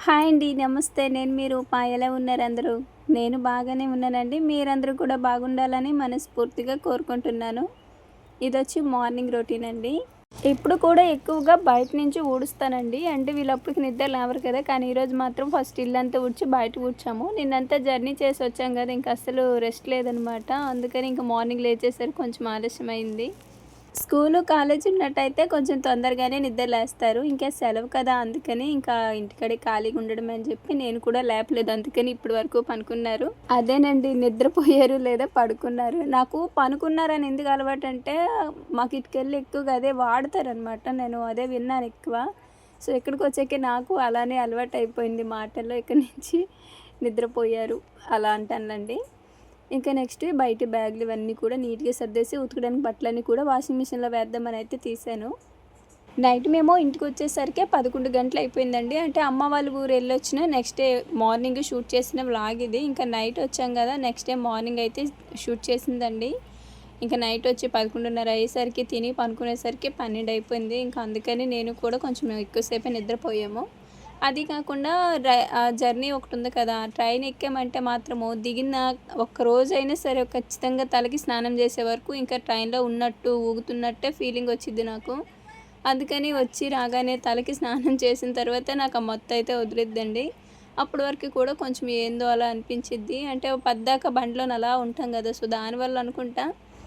Hi అండి. నమస్తే. నేను మీ రూప. ఎలా ఉన్నారు అందరూ? నేను బాగానే ఉన్నానండి. మీరందరూ కూడా బాగుండాలని మనస్ఫూర్తిగా కోరుకుంటున్నాను. ఇదొచ్చి మార్నింగ్ రొటీన్ అండి. ఇప్పుడు కూడా ఎక్కువగా బయట నుంచి ఊడుస్తానండి. అంటే వీళ్ళప్పటికి నిద్ర లేవరు కదా! కానీ ఈరోజు మాత్రం ఫస్ట్ ఇల్లంతా ఊడ్చి బయట ఊడ్చాము. నిన్నంతా జర్నీ చేసి వచ్చాం కదా! ఇంక అస్సలు రెస్ట్ లేదనమాట. అందుకని ఇంక మార్నింగ్ లేచేసరికి కొంచెం ఆలస్యమైంది. స్కూలు, కాలేజీ ఉన్నట్టయితే కొంచెం తొందరగానే నిద్రలేస్తారు. ఇంకా సెలవు కదా! అందుకని ఇంకా ఇంటికాడే ఖాళీగా ఉండడం అని చెప్పి నేను కూడా లేపలేదు. అందుకని ఇప్పటి వరకు పనుకున్నారు. అదేనండి, నిద్రపోయారు లేదా పడుకున్నారు. నాకు పనుకున్నారని ఎందుకు అలవాటంటే మాకు ఇటుకెళ్ళి ఎక్కువగా అదే వాడతారనమాట. నేను అదే విన్నాను ఎక్కువ. సో, ఇక్కడికొచ్చాక నాకు అలానే అలవాటయిపోయింది మాటల్లో. ఇక్కడి నుంచి నిద్రపోయారు అలా అంటానులెండి. ఇంకా నెక్స్ట్ బయట బ్యాగులు ఇవన్నీ కూడా నీట్‌గా సర్దేసి ఉతకడానికి బట్టలన్నీ కూడా వాషింగ్ మిషన్‌లో వేద్దామని అయితే తీశాను. నైట్ మేము ఇంటికొచ్చేసరికి 11 గంటలు అయిపోయిందండి. అంటే అమ్మ వాళ్ళ ఊరు వెళ్ళొచ్చిన నెక్స్ట్ డే మార్నింగ్ షూట్ చేసిన వ్లాగ్ ఇది. ఇంకా నైట్ వచ్చాం కదా! నెక్స్ట్ డే మార్నింగ్ అయితే షూట్ చేసిందండి. ఇంకా నైట్ వచ్చి 11:30 అయ్యేసరికి తిని పనుకునేసరికి 12 అయిపోయింది. ఇంకా అందుకని నేను కూడా కొంచెం ఎక్కువసేపే నిద్రపోయాము. అది కాకుండా జర్నీ ఒకటుంది కదా! ట్రైన్ ఎక్కామంటే మాత్రము దిగిన ఒక్క రోజైనా సరే ఖచ్చితంగా తలకి స్నానం చేసే వరకు ఇంకా ట్రైన్‌లో ఉన్నట్టు, ఊగుతున్నట్టే ఫీలింగ్ వచ్చిద్ది నాకు. అందుకని వచ్చి రాగానే తలకి స్నానం చేసిన తర్వాత నాకు ఆ మత్తయితే వదిలిద్దండి. అప్పటి వరకు కూడా కొంచెం ఏందో అలా అనిపించిద్ది. అంటే పద్దాక బండిలోని అలా ఉంటాం కదా! సో, దానివల్ల అనుకుంటా.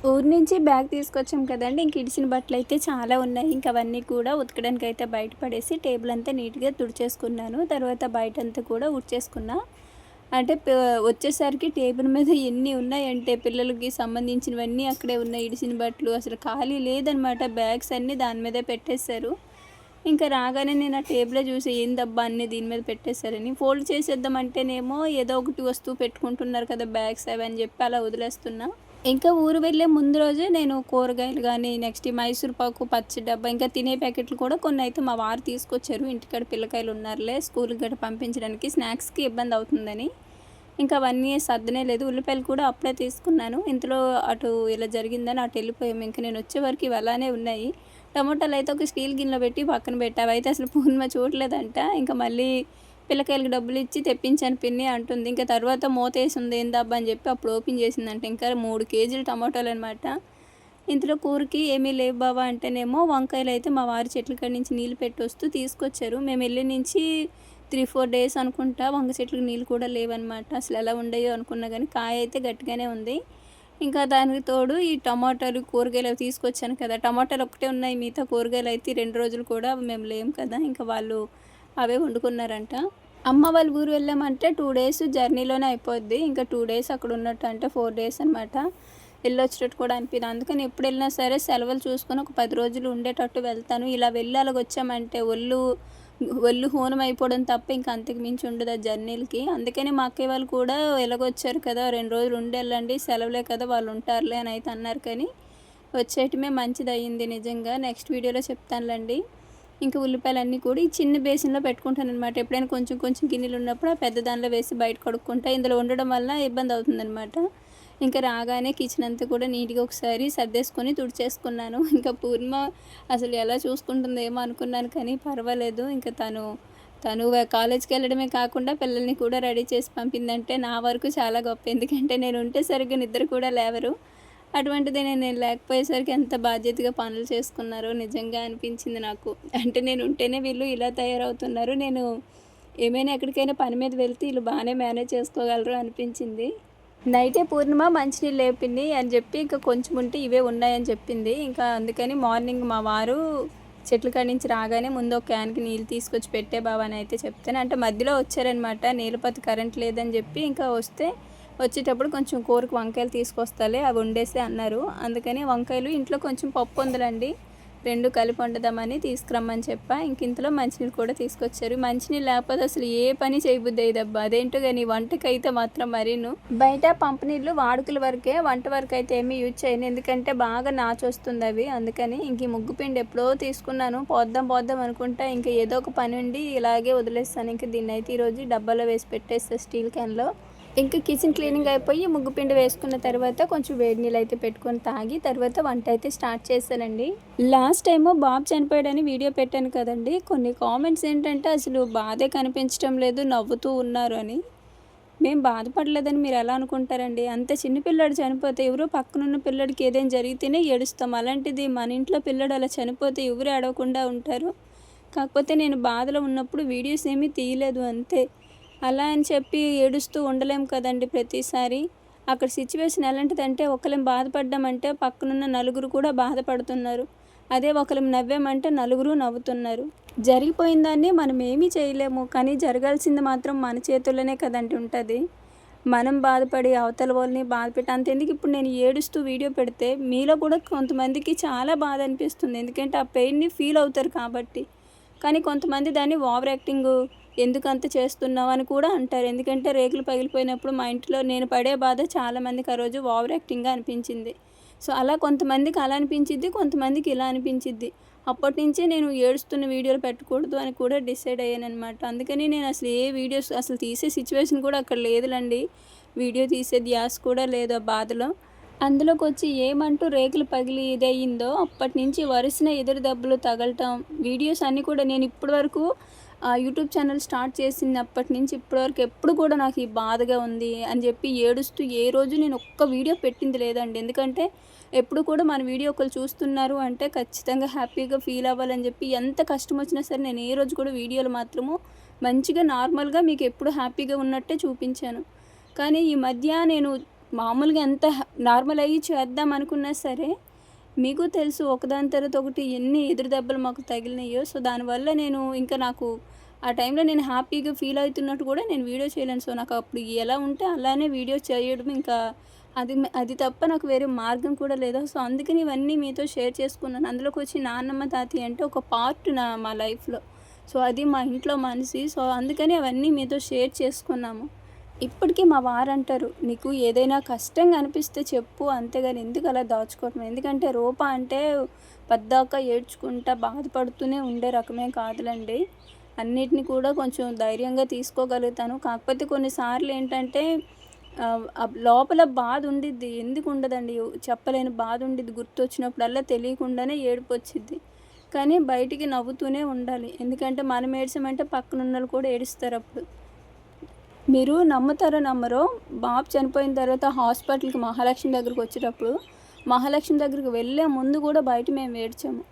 ఊరు నుంచి బ్యాగ్ తీసుకొచ్చాం కదండీ! ఇంక ఇడిసిన బట్టలయితే చాలా ఉన్నాయి. ఇంక అవన్నీ కూడా ఉతకడానికైతే బయట పడేసి టేబుల్ అంతా నీట్‌గా తుడిచేసుకున్నాను. తర్వాత బయటంతా కూడా ఊడ్చేసుకున్నా. అంటే వచ్చేసరికి టేబుల్ మీద ఎన్ని ఉన్నాయంటే పిల్లలకి సంబంధించినవన్నీ అక్కడే ఉన్నాయి. ఇడిసిన బట్టలు అసలు ఖాళీ లేదనమాట. బ్యాగ్స్ అన్నీ దాని మీదే పెట్టేశారు. ఇంకా రాగానే నేను ఆ టేబులే చూసి ఏందబ్బా అన్నీ దీని మీద పెట్టేశారని. ఫోల్డ్ చేసేద్దామంటేనేమో ఏదో ఒకటి వస్తువు పెట్టుకుంటున్నారు కదా! బ్యాగ్స్ అవి అని చెప్పి అలా వదిలేస్తున్నా. ఇంకా ఊరు వెళ్ళే ముందు రోజే నేను కూరగాయలు గానీ, నెక్స్ట్ ఈ మైసూర్ పాకు, పచ్చి డబ్బా, ఇంకా తినే ప్యాకెట్లు కూడా కొన్నయితే మా వారు తీసుకొచ్చారు. ఇంటికాడ పిల్లకాయలు ఉన్నారులే స్కూల్‌కి గట్రా పంపించడానికి, స్నాక్స్‌కి ఇబ్బందవుతుందని. ఇంకా అవన్నీ సర్దనే లేదు. ఉల్లిపాయలు కూడా అప్పుడే తీసుకున్నాను. ఇంతలో అటు ఇలా జరిగిందని అటెళ్ళిపోయాము. ఇంక నేనొచ్చే వరకు ఇవి అలానే ఉన్నాయి. టమోటాలయితే ఒక స్టీల్ గిన్నెలో పెట్టి పక్కన పెట్టా. అవైతే అసలు పూర్ణిమ చూడలేదంట. ఇంక మళ్ళీ పిల్లకాయలకి డబ్బులిచ్చి తెప్పించాను పిన్ని అంటుంది. ఇంక తర్వాత మూతేసుంది ఏందబ్బా అని చెప్పి అప్పుడు ఓపెన్ చేసిందంట. ఇంకా 3 కేజీలు టమాటాలనమాట. ఇంతలో కూరకి ఏమీ లేవు బావ అంటేనేమో వంకాయలైతే మా వారు చెట్ల కాడ నుంచి నీళ్ళు పెట్టొస్తూ తీసుకొచ్చారు. మేము ఎళ్ళి నుంచి 3, 4 డేస్ అనుకుంటా వంగ చెట్లకు నీళ్ళు కూడా లేవనమాట. అసలు ఎలా ఉండయో అనుకున్నా గానీ కాయ అయితే గట్టిగానే ఉంది. ఇంకా దానికి తోడు ఈ టమాటాలు, కూరగాయలు అవి తీసుకొచ్చాను కదా! టమాటాలు ఒక్కటే ఉన్నాయి. మిగతా కూరగాయలయితే 2 రోజులు కూడా మేము లేము కదా! ఇంకా వాళ్ళు అవే వండుకున్నారంట. అమ్మ వాళ్ళ ఊరు వెళ్ళామంటే 2 డేస్ జర్నీలోనే అయిపోద్ది. ఇంకా 2 డేస్ అక్కడ ఉన్నట్టు అంటే 4 డేస్ అనమాట. ఎళ్ళొచ్చేటట్టు కూడా అనిపియదు. అందుకని ఎప్పుడెళ్ళినా సరే సెలవులు చూసుకొని ఒక 10 రోజులు ఉండేటట్టు వెళ్తాను. ఇలా వెళ్ళి అలాగొచ్చామంటే ఒళ్ళు హూనం అయిపోవడం తప్ప ఇంక అంతకు మించి ఉండదు ఆ జర్నీలకి. అందుకని మా అక్కయ్య వాళ్ళు కూడా ఎలాగొచ్చారు కదా! 2 రోజులు ఉండెళ్ళండి సెలవులే కదా! వాళ్ళు ఉంటారులే అని అయితే అన్నారు కానీ వచ్చేయటమే మంచిదయింది నిజంగా. నెక్స్ట్ వీడియోలో చెప్తానులెండి. ఇంకా ఉల్లిపాయలన్నీ కూడా ఈ చిన్న బేసిన్‌లో పెట్టుకుంటాననమాట. ఎప్పుడైనా కొంచెం కొంచెం గిన్నెలున్నప్పుడు ఆ పెద్ద దానిలో వేసి బయట కడుక్కుంటా. ఇందులో ఉండడం వల్ల ఇబ్బందవుతుందనమాట. ఇంకా రాగానే కిచెన్ అంతా కూడా నీట్‌గా ఒకసారి సర్దేసుకొని తుడిచేసుకున్నాను. ఇంకా పూర్ణిమ అసలు ఎలా చూసుకుంటుందేమో అనుకున్నాను కానీ పర్వాలేదు. ఇంకా తను కాలేజ్‌కెళ్ళడమే కాకుండా పిల్లల్ని కూడా రెడీ చేసి పంపిందంటే నా వరకు చాలా గొప్ప. ఎందుకంటే నేనుంటే సరిగ్గా నిద్ర కూడా లేవరు. అటువంటిది నేను లేకపోయేసరికి ఎంత బాధ్యతగా పనులు చేసుకున్నారో నిజంగా అనిపించింది నాకు. అంటే నేనుంటేనే వీళ్ళు ఇలా తయారవుతున్నారు. నేను ఏమైనా ఎక్కడికైనా పని మీద వెళ్తే ఈళ్ళు బానే మేనేజ్ చేసుకోగలరు అనిపించింది. నైటే పూర్ణిమ మంచినీళ్ళు లేవు పిన్ని అని చెప్పి ఇంకా కొంచెం ఉంటే ఇవే ఉన్నాయని చెప్పింది. ఇంకా అందుకని మార్నింగ్ మా వారు చెట్ల కాడ నుంచి రాగానే ముందు ఒక క్యాన్‌కి నీళ్ళు తీసుకొచ్చి పెట్టే బావ అని అయితే చెప్తాను. అంటే మధ్యలో వచ్చారనమాట. నీళ్ళపోతే కరెంట్ లేదని చెప్పి ఇంకా వస్తే వచ్చేటప్పుడు కొంచెం కూరకు వంకాయలు తీసుకొస్తాలే అవి వండేసేయి అన్నారు. అందుకని వంకాయలు ఇంట్లో కొంచెం పప్పు ఉందిలెండి. 2 కలిపి వండుదామని తీసుకురమ్మని చెప్పా. ఇంక ఇంతలో మంచినీళ్ళు కూడా తీసుకొచ్చారు. మంచినీళ్ళు లేకపోతే అసలు ఏ పని చేయబుద్ధి అయ్యేదబ్బా. అదేంటో గాని వంటకైతే మాత్రం మరీను. బయట పంపు నీళ్ళు వాడుకల వరకే, వంట వరకైతే ఏమీ యూజ్ చేయను. ఎందుకంటే బాగా నాచొస్తుంది అవి. అందుకని ఇంక ఈ ముగ్గు పిండి ఎప్పుడో తీసుకున్నాను. పోద్దాం అనుకుంటా ఇంక ఏదో ఒక పని ఉండి ఇలాగే వదిలేస్తాను. ఇంక దీన్నైతే ఈరోజు డబ్బాలో వేసి పెట్టేస్తా స్టీల్ క్యాన్‌లో. ఇంకా కిచెన్ క్లీనింగ్ అయిపోయి ముగ్గు పిండి వేసుకున్న తర్వాత కొంచెం వేడి నీళ్ళు అయితే పెట్టుకొని తాగి తర్వాత వంట అయితే స్టార్ట్ చేశానండి. లాస్ట్ టైము బాబు చనిపోయాడని వీడియో పెట్టాను కదండి. కొన్ని కామెంట్స్ ఏంటంటే అసలు బాధే కనిపించడం లేదు, నవ్వుతూ ఉన్నారు అని. మేము బాధపడలేదని మీరు ఎలా అనుకుంటారండి? అంత చిన్న పిల్లాడు చనిపోతే ఎవరో పక్కనున్న పిల్లాడికి ఏదైనా జరిగితేనే ఏడుస్తాం. అలాంటిది మన ఇంట్లో పిల్లాడు అలా చనిపోతే ఎవరు ఏడవకుండా ఉంటారు? కాకపోతే నేను బాధలో ఉన్నప్పుడు వీడియోస్ ఏమీ తీయలేదు అంతే. అలా అని చెప్పి ఏడుస్తూ ఉండలేం కదండి ప్రతిసారి. అక్కడ సిచ్యువేషన్ ఎలాంటిదంటే ఒకళ్ళం బాధపడ్డామంటే పక్కనున్న నలుగురు కూడా బాధపడుతున్నారు. అదే ఒకళ్ళం నవ్వామంటే నలుగురు నవ్వుతున్నారు. జరిగిపోయిన దాన్ని మనం ఏమీ చేయలేము, కానీ జరగాల్సింది మాత్రం మన చేతుల్లోనే కదండి ఉంటుంది. మనం బాధపడి అవతల వాళ్ళని బాధపెట్టి అంతెందుకు ఇప్పుడు నేను ఏడుస్తూ వీడియో పెడితే మీలో కూడా కొంతమందికి చాలా బాధ అనిపిస్తుంది. ఎందుకంటే ఆ పెయిన్ని ఫీల్ అవుతారు కాబట్టి. కానీ కొంతమంది దాన్ని ఓవర్ యాక్టింగ్ ఎందుకంత చేస్తున్నావు అని కూడా అంటారు. ఎందుకంటే రేకులు పగిలిపోయినప్పుడు మా ఇంట్లో నేను పడే బాధ చాలామందికి ఆ రోజు ఓవర్ యాక్టింగ్గా అనిపించింది. సో అలా కొంతమందికి అలా అనిపించిద్ది, కొంతమందికి ఇలా అనిపించిద్ది. అప్పటి నుంచే నేను ఏడుస్తున్న వీడియోలు పెట్టకూడదు అని కూడా డిసైడ్ అయ్యాననమాట. అందుకని నేను అసలు ఏ వీడియోస్ అసలు తీసే సిచ్యువేషన్ కూడా అక్కడ లేదులండి. వీడియో తీసే ధ్యాస కూడా లేదు ఆ బాధలో. అందులోకొచ్చి ఏమంటూ రేకులు పగిలి ఇదయ్యిందో అప్పటి నుంచి వరుసన ఎదురు దెబ్బలు తగలటం, వీడియోస్ అన్నీ కూడా నేను ఇప్పటి వరకు యూట్యూబ్ ఛానల్ స్టార్ట్ చేసినప్పటి నుంచి ఇప్పటివరకు ఎప్పుడు కూడా నాకు ఈ బాధగా ఉంది అని చెప్పి ఏడుస్తూ ఏ రోజు నేను ఒక్క వీడియో పెట్టింది లేదండి. ఎందుకంటే ఎప్పుడు కూడా మన వీడియో ఒకరు చూస్తున్నారు అంటే ఖచ్చితంగా హ్యాపీగా ఫీల్ అవ్వాలని చెప్పి ఎంత కష్టం వచ్చినా సరే నేను ఏ రోజు కూడా వీడియోలు మాత్రము మంచిగా నార్మల్గా మీకు ఎప్పుడు హ్యాపీగా ఉన్నట్టే చూపించాను. కానీ ఈ మధ్య నేను మామూలుగా ఎంత నార్మల్ అయ్యి చేద్దాం అనుకున్నా సరే మీకు తెలుసు ఒకదాని తర్వాత ఒకటి ఎన్ని ఎదురు దెబ్బలు మాకు తగిలినాయో. సో దానివల్ల నేను ఇంకా నాకు ఆ టైంలో నేను హ్యాపీగా ఫీల్ అవుతున్నట్టు కూడా నేను వీడియో చేయలేను. సో నాకు అప్పుడు ఎలా ఉంటే అలానే వీడియో చేయడం ఇంకా అది తప్ప నాకు వేరే మార్గం కూడా లేదు. సో అందుకని ఇవన్నీ మీతో షేర్ చేసుకున్నాను. అందులోకి వచ్చి నాన్నమ్మ తాతయ్య అంటే ఒక పార్ట్ మా లైఫ్లో. సో అది మా ఇంట్లో మనిషి. సో అందుకని అవన్నీ మీతో షేర్ చేసుకున్నాము. ఇప్పటికీ మా వారంటారు, నీకు ఏదైనా కష్టంగా అనిపిస్తే చెప్పు, అంతేగాని ఎందుకు అలా దాచుకోవటం. ఎందుకంటే రూప అంటే పద్దాక ఏడ్చుకుంటా బాధపడుతూనే ఉండే రకమే కాదులండి. అన్నిటిని కూడా కొంచెం ధైర్యంగా తీసుకోగలుగుతాను. కాకపోతే కొన్నిసార్లు ఏంటంటే లోపల బాధ ఉండిద్ది. ఎందుకు ఉండదండి, చెప్పలేని బాధ ఉండిద్ది. గుర్తొచ్చినప్పుడల్లా తెలియకుండానే ఏడుపు వచ్చిద్ది. కానీ బయటికి నవ్వుతూనే ఉండాలి. ఎందుకంటే మనం ఏడ్చామంటే పక్కనున్నోళ్ళు కూడా ఏడుస్తారు అప్పుడు. మీరు నమ్ముతారో నమ్మరో, బాబు చనిపోయిన తర్వాత హాస్పిటల్కి మహాలక్ష్మి దగ్గరికి వచ్చేటప్పుడు మహాలక్ష్మి దగ్గరికి వెళ్ళే ముందు కూడా బయట మేము ఏడ్చాము.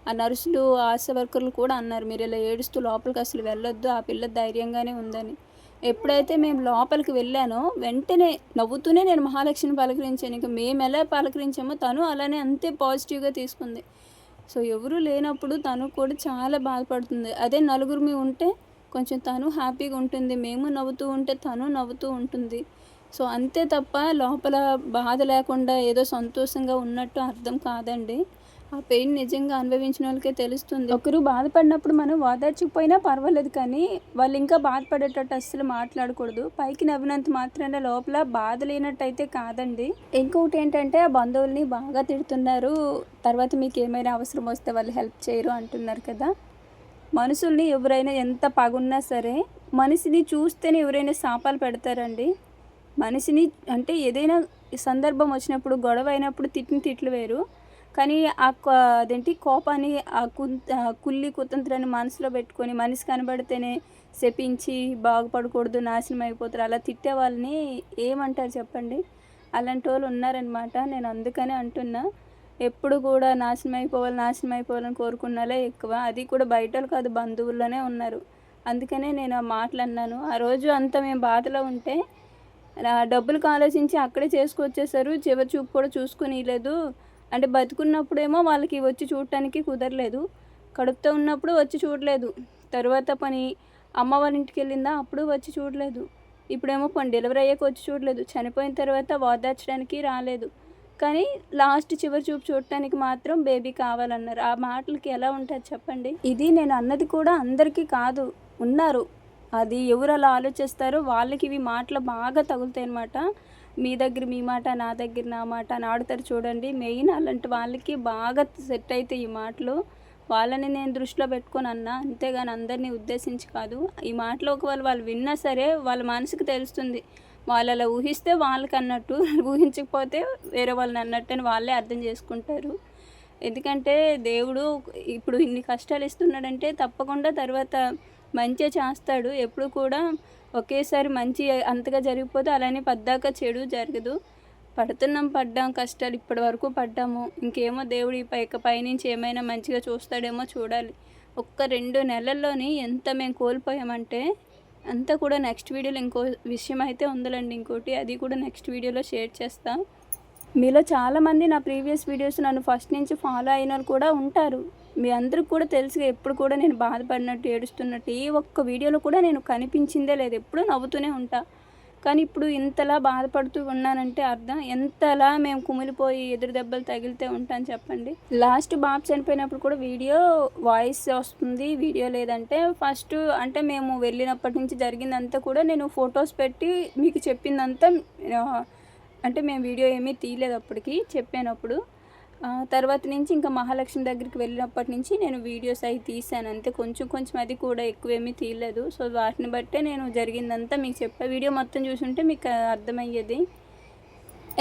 ఆ నర్సులు ఆశా వర్కర్లు కూడా అన్నారు, మీరు ఇలా ఏడుస్తూ లోపలికి అసలు వెళ్ళొద్దు, ఆ పిల్ల ధైర్యంగానే ఉందని. ఎప్పుడైతే మేము లోపలికి వెళ్ళానో వెంటనే నవ్వుతూనే నేను మహాలక్ష్మిని పలకరించాను. ఇంకా మేము ఎలా పలకరించామో తను అలానే అంతే పాజిటివ్గా తీసుకుంది. సో ఎవరు లేనప్పుడు తను కూడా చాలా బాధపడుతుంది. అదే నలుగురు మీ ఉంటే కొంచెం తను హ్యాపీగా ఉంటుంది, మేము నవ్వుతూ ఉంటే తను నవ్వుతూ ఉంటుంది. సో అంతే తప్ప లోపల బాధ లేకుండా ఏదో సంతోషంగా ఉన్నట్టు అర్థం కాదండి. ఆ పెయిన్ నిజంగా అనుభవించిన వాళ్ళకే తెలుస్తుంది. ఒకరు బాధపడినప్పుడు మనం ఓదార్చకపోయినా పర్వాలేదు, కానీ వాళ్ళు ఇంకా బాధపడేటట్టు అస్సలు మాట్లాడకూడదు. పైకి నవ్వినంత మాత్రాన లోపల బాధ లేనట్టయితే కాదండి. ఇంకొకటి ఏంటంటే ఆ బంధువుల్ని బాగా తిడుతున్నారు, తర్వాత మీకు ఏమైనా అవసరం వస్తే వాళ్ళు హెల్ప్ చేయరు అంటున్నారు కదా. మనుషుల్ని ఎవరైనా ఎంత పగున్నా సరే మనిషిని చూస్తేనే ఎవరైనా శాపాలు పెడతారండి. మనిషిని అంటే ఏదైనా సందర్భం వచ్చినప్పుడు గొడవ అయినప్పుడు తిట్టిన తిట్లు వేరు, కానీ అదేంటి కోపాన్ని కుల్లి కుతంత్రాన్ని మనసులో పెట్టుకొని మనిషి కనబడితేనే శపించి బాగుపడకూడదు, నాశనం అయిపోతారు అలా తిట్టే వాళ్ళని ఏమంటారు చెప్పండి. అలాంటి వాళ్ళు ఉన్నారనమాట. నేను అందుకనే అంటున్నా, ఎప్పుడు కూడా నాశనం అయిపోవాలని కోరుకున్నాలే ఎక్కువ. అది కూడా బయటలు కాదు, బంధువుల్లోనే ఉన్నారు. అందుకనే నేను ఆ మాటలు అన్నాను. ఆ రోజు అంతా మేము బాధలో ఉంటే డబ్బులకు ఆలోచించి అక్కడే చేసుకొచ్చేసారు. చివరి చూపు కూడా చూసుకునిలేదు. అంటే బతుకున్నప్పుడేమో వాళ్ళకి వచ్చి చూడటానికి కుదరలేదు, కడుపుతో ఉన్నప్పుడు వచ్చి చూడలేదు. తర్వాత పని అమ్మ వాళ్ళ ఇంటికి వెళ్ళిందా అప్పుడు వచ్చి చూడలేదు. ఇప్పుడేమో డెలివరీ అయ్యాక వచ్చి చూడలేదు. చనిపోయిన తర్వాత ఓదార్చడానికి రాలేదు, కానీ లాస్ట్ చివరి చూపు చూడటానికి మాత్రం బేబీ కావాలన్నారు. ఆ మాటలకి ఎలా ఉంటుంది చెప్పండి. ఇది నేను అన్నది కూడా అందరికీ కాదు, ఉన్నారు. అది ఎవరు అలా ఆలోచిస్తారో వాళ్ళకి ఇవి మాటలు బాగా తగులుతాయి అన్నమాట. మీ దగ్గర మీ మాట, నా దగ్గర నా మాట అని ఆడుతారు చూడండి. మెయిన్ అలాంటి వాళ్ళకి బాగా సెట్ అవుతాయి ఈ మాటలు. వాళ్ళని నేను దృష్టిలో పెట్టుకొని అన్నా, అంతేగాని అందరినీ ఉద్దేశించి కాదు. ఈ మాటలు ఒకవేళ వాళ్ళు విన్నా సరే వాళ్ళ మనసుకు తెలుస్తుంది వాళ్ళు అలా ఊహిస్తే వాళ్ళకి అన్నట్టు, ఊహించకపోతే వేరే వాళ్ళని అన్నట్టు అని వాళ్ళే అర్థం చేసుకుంటారు. ఎందుకంటే దేవుడు ఇప్పుడు ఇన్ని కష్టాలు ఇస్తున్నాడంటే తప్పకుండా తర్వాత మంచే చేస్తాడు. ఎప్పుడు కూడా ఒకేసారి మంచి అంతగా జరిగిపోతే అలానే పద్దాక చెడు జరగదు. పడ్డాం కష్టాలు ఇప్పటి వరకు పడ్డాము. ఇంకేమో దేవుడు పైనుంచి ఏమైనా మంచిగా చూస్తాడేమో చూడాలి. ఒక్క 2 నెలల్లోని ఎంత మేము కోల్పోయామంటే అంతా కూడా నెక్స్ట్ వీడియోలో ఇంకో విషయం అయితే ఉందిలేండి ఇంకోటి. అది కూడా నెక్స్ట్ వీడియోలో షేర్ చేస్తా. మీలో చాలామంది నా ప్రీవియస్ వీడియోస్ నన్ను ఫస్ట్ నుంచి ఫాలో అయినోళ్ళు కూడా ఉంటారు. మీ అందరికి కూడా తెలుసుగా ఎప్పుడు కూడా నేను బాధపడినట్టు, ఏడుస్తున్నట్టు ఏ ఒక్క వీడియోలో కూడా నేను కనిపించిందే లేదు. ఎప్పుడూ నవ్వుతూనే ఉంటా. కానీ ఇప్పుడు ఇంతలా బాధపడుతూ ఉన్నానంటే అర్థం ఎంతలా మేము కుమిలిపోయి ఎదురు దెబ్బలు తగిలితే ఉంటాను చెప్పండి. లాస్ట్ బాబు చనిపోయినప్పుడు కూడా వీడియో వాయిస్ వస్తుంది, వీడియో లేదంటే ఫస్ట్ అంటే మేము వెళ్ళినప్పటి నుంచి జరిగిందంతా కూడా నేను ఫొటోస్ పెట్టి మీకు చెప్పిందంతా అంటే మేము వీడియో ఏమీ తీయలేదు అప్పటికి చెప్పానప్పుడు. తర్వాత నుంచి ఇంకా మహాలక్ష్మి దగ్గరికి వెళ్ళినప్పటి నుంచి నేను వీడియోస్ అవి తీసాను అంతే. కొంచెం అది కూడా ఎక్కువేమీ తీయలేదు. సో వాటిని బట్టే నేను జరిగిందంతా మీకు చెప్పా. వీడియో మొత్తం చూసుంటే మీకు అర్థమయ్యేది.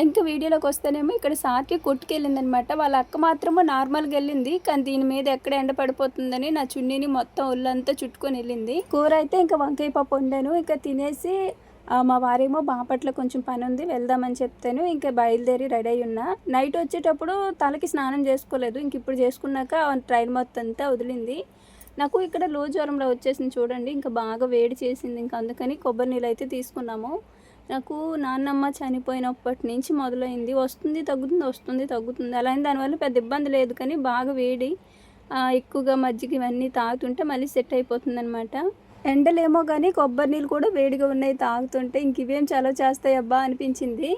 ఇంకా వీడియోలోకి వస్తేనేమో ఇక్కడ సార్కి కొట్టుకెళ్ళిందనమాట. వాళ్ళ అక్క మాత్రము నార్మల్గా వెళ్ళింది. కానీ దీని మీద ఎక్కడ ఎండ పడిపోతుందని నా చున్నీని మొత్తం ఒళ్ళంతా చుట్టుకొని వెళ్ళింది. కూర అయితే ఇంకా వంకాయ పప్పు వండాను. ఇంకా తినేసి మా వారేమో బాపట్ల కొంచెం పని ఉంది వెళ్దామని చెప్తాను. ఇంకా బయలుదేరి రెడీ అయి ఉన్నా. నైట్ వచ్చేటప్పుడు తలకి స్నానం చేసుకోలేదు. ఇంక ఇప్పుడు చేసుకున్నాక ట్రైన్ మొత్తం అంతా వదిలింది. నాకు ఇక్కడ లో జ్వరంలో వచ్చేసింది చూడండి. ఇంకా బాగా వేడి చేసింది. ఇంకా అందుకని కొబ్బరి నీళ్ళు అయితే తీసుకున్నాము. నాకు నాన్నమ్మ చనిపోయినప్పటి నుంచి మొదలైంది. వస్తుంది తగ్గుతుంది అలా అయిన దానివల్ల పెద్ద ఇబ్బంది లేదు. కానీ బాగా వేడి ఎక్కువగా మజ్జిగ ఇవన్నీ తాగుతుంటే మళ్ళీ సెట్ అయిపోతుంది అనమాట. ఎండలేమో కానీ కొబ్బరి నీళ్ళు కూడా వేడిగా ఉన్నాయి తాగుతుంటే. ఇంక ఇవేం చలవ చేస్తాయి అబ్బా అనిపించింది.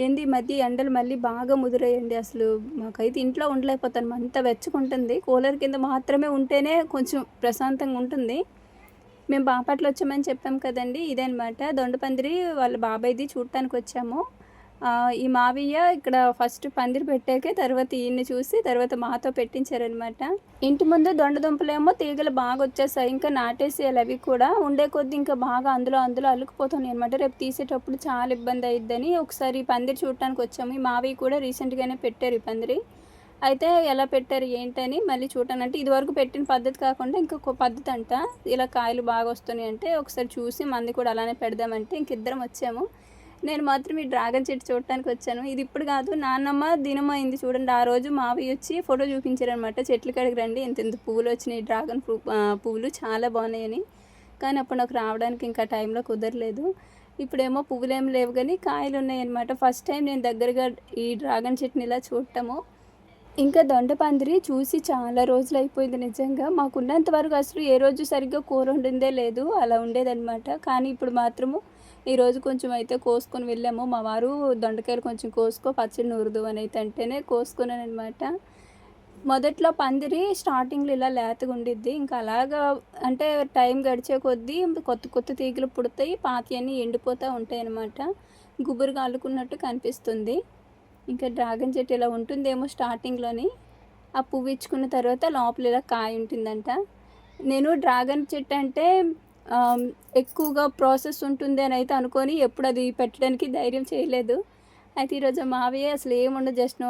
ఏంది ఈ మధ్య ఎండలు మళ్ళీ బాగా ముదిరేయండి. అసలు మాకైతే ఇంట్లో ఉండలేకపోతాను. అంత వెచ్చుకుంటుంది. కూలర్ కింద మాత్రమే ఉంటేనే కొంచెం ప్రశాంతంగా ఉంటుంది. మేము బాపట్ల వచ్చామని చెప్పాం కదండి. ఇదే అనమాట దొండపందిరి వాళ్ళ బాబాయ్ది చూడటానికి వచ్చాము. ఈ మావయ్య ఇక్కడ ఫస్ట్ పందిరి పెట్టాకే తర్వాత ఈయన్ని చూసి తర్వాత మాతో పెట్టించారనమాట. ఇంటి ముందు దొండదుంపలేమో తీగలు బాగా వచ్చేసాయి. ఇంకా నాటేసేయాలి. అవి కూడా ఉండే కొద్ది ఇంకా బాగా అందులో అల్లుకుపోతున్నాయి అనమాట. రేపు తీసేటప్పుడు చాలా ఇబ్బంది అయ్యిద్దని ఒకసారి పందిరి చూడటానికి వచ్చాము. ఈ మావయ్య కూడా రీసెంట్గానే పెట్టారు ఈ పందిరి. అయితే ఎలా పెట్టారు ఏంటని మళ్ళీ చూడటానంటే ఇదివరకు పెట్టిన పద్ధతి కాకుండా ఇంకొక పద్ధతి అంట. ఇలా కాయలు బాగా వస్తున్నాయి అంటే ఒకసారి చూసి మంది కూడా అలానే పెడదామంటే ఇంకిద్దరం వచ్చాము. నేను మాత్రం ఈ డ్రాగన్ చెట్టు చూడటానికి వచ్చాను. ఇది ఇప్పుడు కాదు, నాన్నమ్మ దినం అయింది చూడండి. ఆ రోజు మావయ్య వచ్చి ఫోటో చూపించారనమాట. చెట్ల కాడికి రండి ఇంత పువ్వులు వచ్చినాయి, డ్రాగన్ పువ్వులు చాలా బాగున్నాయని. కానీ అప్పుడు నాకు రావడానికి ఇంకా టైంలో కుదరలేదు. ఇప్పుడేమో పువ్వులేం లేవు కానీ కాయలు ఉన్నాయన్నమాట. ఫస్ట్ టైం నేను దగ్గరగా ఈ డ్రాగన్ చెట్టుని ఇలా చూడటము. ఇంకా దొండపందిరి చూసి చాలా రోజులు అయిపోయింది నిజంగా. మాకున్నంత వరకు అసలు ఏ రోజు సరిగ్గా కూర వండిందే లేదు, అలా ఉండేదన్నమాట. కానీ ఇప్పుడు మాత్రము ఈరోజు కొంచెం అయితే కోసుకొని వెళ్ళాము. మా వారు దొండకాయలు కొంచెం కోసుకో పచ్చడి నూరుదు అని అయితే అంటేనే కోసుకున్నాను అనమాట. మొదట్లో పందిరి స్టార్టింగ్లో ఇలా లేతగా ఉండిద్ది. ఇంకా అలాగా అంటే టైం గడిచే కొద్దీ కొత్త తీగలు పుడతాయి, పాతయన్నీ ఎండిపోతూ ఉంటాయి అన్నమాట. గుబురుగా అల్లుకున్నట్టు కనిపిస్తుంది. ఇంకా డ్రాగన్ చెట్టు ఇలా ఉంటుందేమో స్టార్టింగ్లోని. ఆ పువ్వు ఇచ్చుకున్న తర్వాత లోపల ఇలా కాయ ఉంటుందంట. నేను డ్రాగన్ చెట్టు అంటే ఎక్కువగా ప్రాసెస్ ఉంటుంది అని అయితే అనుకొని ఎప్పుడు అది పెట్టడానికి ధైర్యం చేయలేదు. అయితే ఈరోజు మావయ్య అసలు ఏముండదు, జస్ట్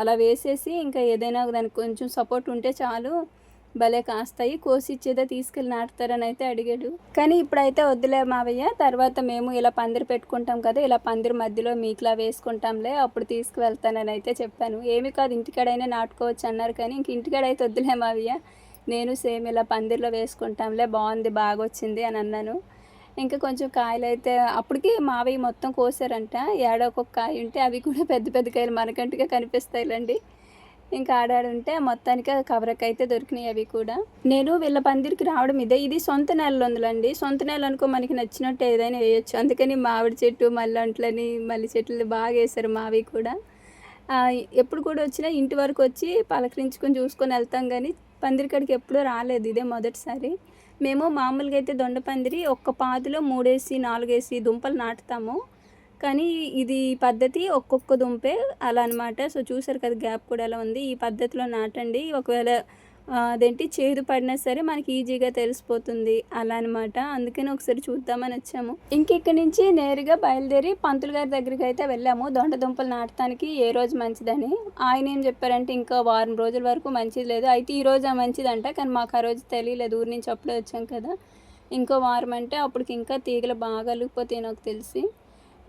అలా వేసేసి ఇంకా ఏదైనా దానికి కొంచెం సపోర్ట్ ఉంటే చాలు భలే కాస్తాయి, కోసి ఇచ్చేదా తీసుకెళ్ళి నాటుతారని అయితే అడిగాడు. కానీ ఇప్పుడైతే వద్దులే మావయ్య, తర్వాత మేము ఇలా పందిరి పెట్టుకుంటాం కదా, ఇలా పందిరి మధ్యలో మీకులా వేసుకుంటాంలే అప్పుడు తీసుకువెళ్తానని అయితే చెప్పాను. ఏమి కాదు ఇంటికాడైనా నాటుకోవచ్చు అన్నారు. కానీ ఇంక ఇంటికాడైతే వద్దులే మావయ్య, నేను సేమ్ ఇలా పందిరిలో వేసుకుంటాంలే, బాగుంది బాగా వచ్చింది అని అన్నాను. ఇంకా కొంచెం కాయలు అయితే అప్పటికి మావయ్య మొత్తం కోసారంట. ఏడో ఒక్కొక్క కాయ ఉంటే అవి కూడా పెద్ద పెద్ద కాయలు మనకంటుగా కనిపిస్తాయిలండి. ఇంకా ఆడాడుంటే మొత్తానికి కవరకి అయితే దొరికినాయి అవి కూడా. నేను వీళ్ళ పందిరికి రావడం ఇది సొంత నెలలో ఉందిలండి. సొంత నెల అనుకో మనకి నచ్చినట్టు ఏదైనా వేయచ్చు. అందుకని మామిడి చెట్టు మల్లంట్లని మల్లి చెట్లు బాగా వేశారు మావి కూడా. ఎప్పుడు కూడా వచ్చినా ఇంటి వరకు వచ్చి పలకరించుకొని చూసుకొని వెళ్తాం కానీ పందిరికాడికి ఎప్పుడూ రాలేదు, ఇదే మొదటిసారి. మేము మామూలుగా అయితే దొండపందిరి ఒక్క పాదులో 3 4 దుంపలు నాటుతాము. కానీ ఇది పద్ధతి ఒక్కొక్క దుంపే అలా అనమాట. సో చూసారు కదా గ్యాప్ కూడా ఎలా ఉంది. ఈ పద్ధతిలో నాటండి. ఒకవేళ అదేంటి చేదు పడినా సరే మనకి ఈజీగా తెలిసిపోతుంది అలా అనమాట. అందుకని ఒకసారి చూద్దామని వచ్చాము. ఇక్కడి నుంచి నేరుగా బయలుదేరి పంతులు గారి దగ్గరికి అయితే వెళ్ళాము. దొండ దుంపలు నాటడానికి ఏ రోజు మంచిదని. ఆయన ఏం చెప్పారంటే ఇంకా వారం రోజుల వరకు మంచిది లేదు, అయితే ఈ రోజు మంచిదంట. కానీ మాకు ఆ రోజు తెలియలేదు, ఊరి నుంచి అప్పుడే వచ్చాం కదా. ఇంకో వారం అంటే అప్పటికి ఇంకా తీగలు బాగా అలిగిపోతాయి నాకు తెలిసి.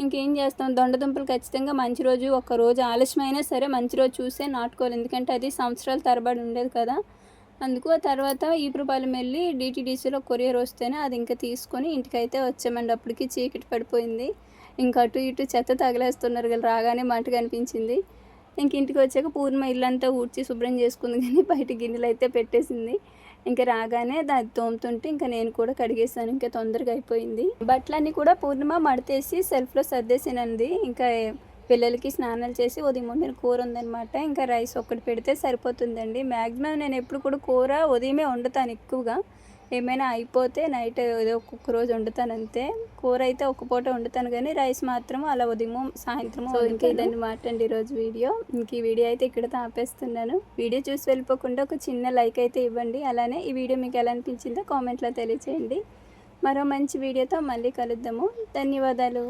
ఇంకేం చేస్తాం, దొండ దుంపలు ఖచ్చితంగా మంచి రోజు, ఒక్కరోజు ఆలస్యమైనా సరే మంచి రోజు చూసే నాటుకోవాలి. ఎందుకంటే అది సంవత్సరాల తరబడి ఉండేది కదా. అందుకు ఆ తర్వాత ఈపురపాలెం వెళ్ళి డిటీడీసీలో కొరియర్ వస్తేనే అది ఇంకా తీసుకొని ఇంటికైతే వచ్చామండి. అప్పటికి చీకటి పడిపోయింది. ఇంకా అటు ఇటు చెత్త తగిలేస్తున్నారు కదా, రాగానే మంట కనిపించింది. ఇంటికి వచ్చాక పూర్ణిమ ఇల్లంతా ఊడ్చి శుభ్రం చేసుకుంది, కానీ బయట గిన్నెలు అయితే పెట్టేసింది. ఇంకా రాగానే దాన్ని తోముతుంటే ఇంకా నేను కూడా కడిగేసాను, ఇంకా తొందరగా అయిపోయింది. బట్టలన్నీ కూడా పూర్ణిమ మడతేసి సెల్ఫ్లో సర్దేసినంది. ఇంకా పిల్లలకి స్నానాలు చేసి ఉదయం వండిన కూర ఉందనమాట. ఇంకా రైస్ ఒక్కటి పెడితే సరిపోతుందండి. మ్యాక్సిమం నేను ఎప్పుడు కూడా కూర ఉదయమే వండుతాను ఎక్కువగా. ఏమైనా అయిపోతే నైట్ ఏదో ఒక్కొక్క రోజు వండుతాను అంతే. కూర అయితే ఒక్క పూట వండుతాను, కానీ రైస్ మాత్రం అలా ఉదయం సాయంత్రం. ఇంకా ఇదన్నమాట అండి ఈరోజు వీడియో. ఇంక ఈ వీడియో అయితే ఇక్కడ ఆపేస్తున్నాను. వీడియో చూసి వెళ్ళిపోకుండా ఒక చిన్న లైక్ అయితే ఇవ్వండి. అలానే ఈ వీడియో మీకు ఎలా అనిపించిందో కామెంట్లో తెలియచేయండి. మరో మంచి వీడియోతో మళ్ళీ కలుద్దాము. ధన్యవాదాలు.